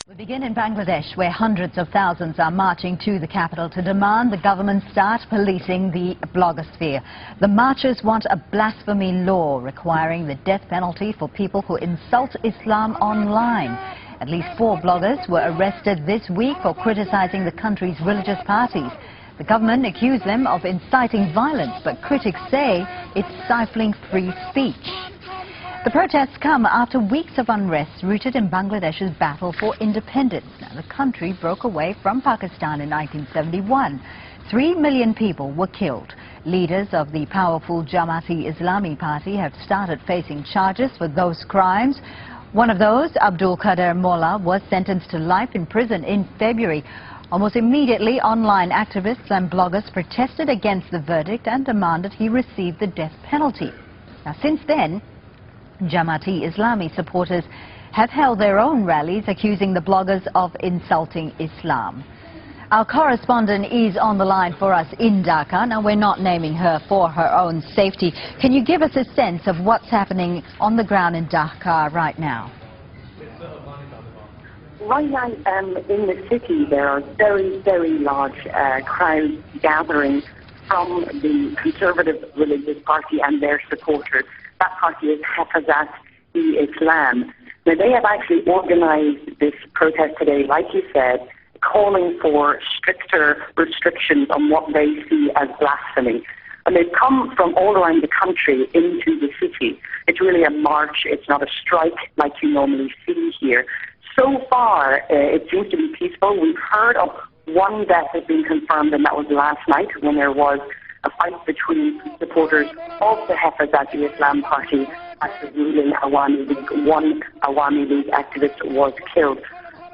We begin in Bangladesh, where hundreds of thousands are marching to the capital to demand the government start policing the blogosphere. The marchers want a blasphemy law requiring the death penalty for people who insult Islam online. At least 4 bloggers were arrested this week for criticizing the country's religious parties. The government accused them of inciting violence, but critics say it's stifling free speech. The protests come after weeks of unrest rooted in Bangladesh's battle for independence. Now, the country broke away from Pakistan in 1971. 3 million people were killed. Leaders of the powerful Jamaat-e-Islami party have started facing charges for those crimes. One of those, Abdul Qadir Mullah, was sentenced to life in prison in February. Almost immediately, online activists and bloggers protested against the verdict and demanded he receive the death penalty. Now, since then, Jamaat-e-Islami supporters have held their own rallies accusing the bloggers of insulting Islam. Our correspondent is on the line for us in Dhaka. Now, we're not naming her for her own safety. Can you give us a sense of what's happening on the ground in Dhaka right now? Right now, in the city, there are very, very large crowds gathering from the conservative religious party and their supporters. That party is Hafazat-e-Islam. Now, they have actually organized this protest today, like you said, calling for stricter restrictions on what they see as blasphemy. And they've come from all around the country into the city. It's really a march. It's not a strike like you normally see here. So far, it seems to be peaceful. We've heard of one death has been confirmed, and that was last night when there was a fight between supporters of the Hafazat-e-Islam party and the ruling Awami League. One Awami League activist was killed.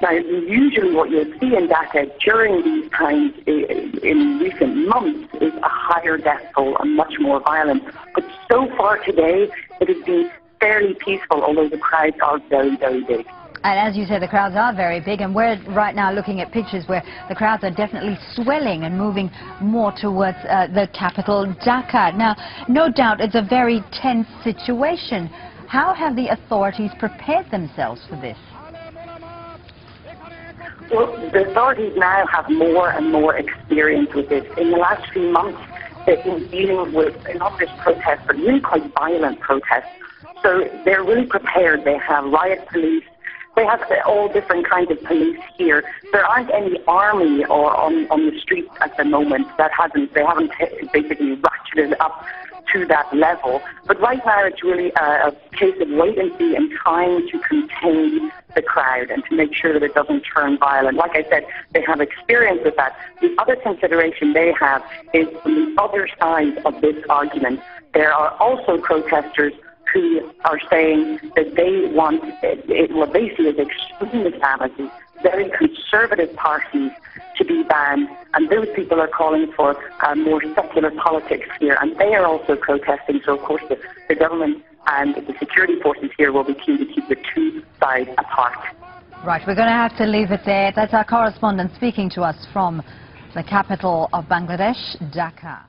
Now, usually what you'll see in Dhaka during these times in recent months is a higher death toll and much more violence. But so far today, it has been fairly peaceful, although the crowds are very, very big. And as you say, the crowds are very big, and we're right now looking at pictures where the crowds are definitely swelling and moving more towards the capital, Dhaka. Now, no doubt it's a very tense situation. How have the authorities prepared themselves for this? Well, the authorities now have more and more experience with this. In the last few months, they've been dealing with not just protests, but really quite violent protests. So they're really prepared. They have riot police. They have all different kinds of police here. There aren't any army or on the streets at the moment. They haven't basically ratcheted up to that level. But right now it's really a case of wait and see and trying to contain the crowd and to make sure that it doesn't turn violent. Like I said, they have experience with that. The other consideration they have is from the other side of this argument. There are also protesters who are saying that they want what they see as extreme Islamism, very conservative parties to be banned, and those people are calling for more secular politics here, and they are also protesting. So, of course, the government and the security forces here will be keen to keep the two sides apart. Right, we're going to have to leave it there. That's our correspondent speaking to us from the capital of Bangladesh, Dhaka.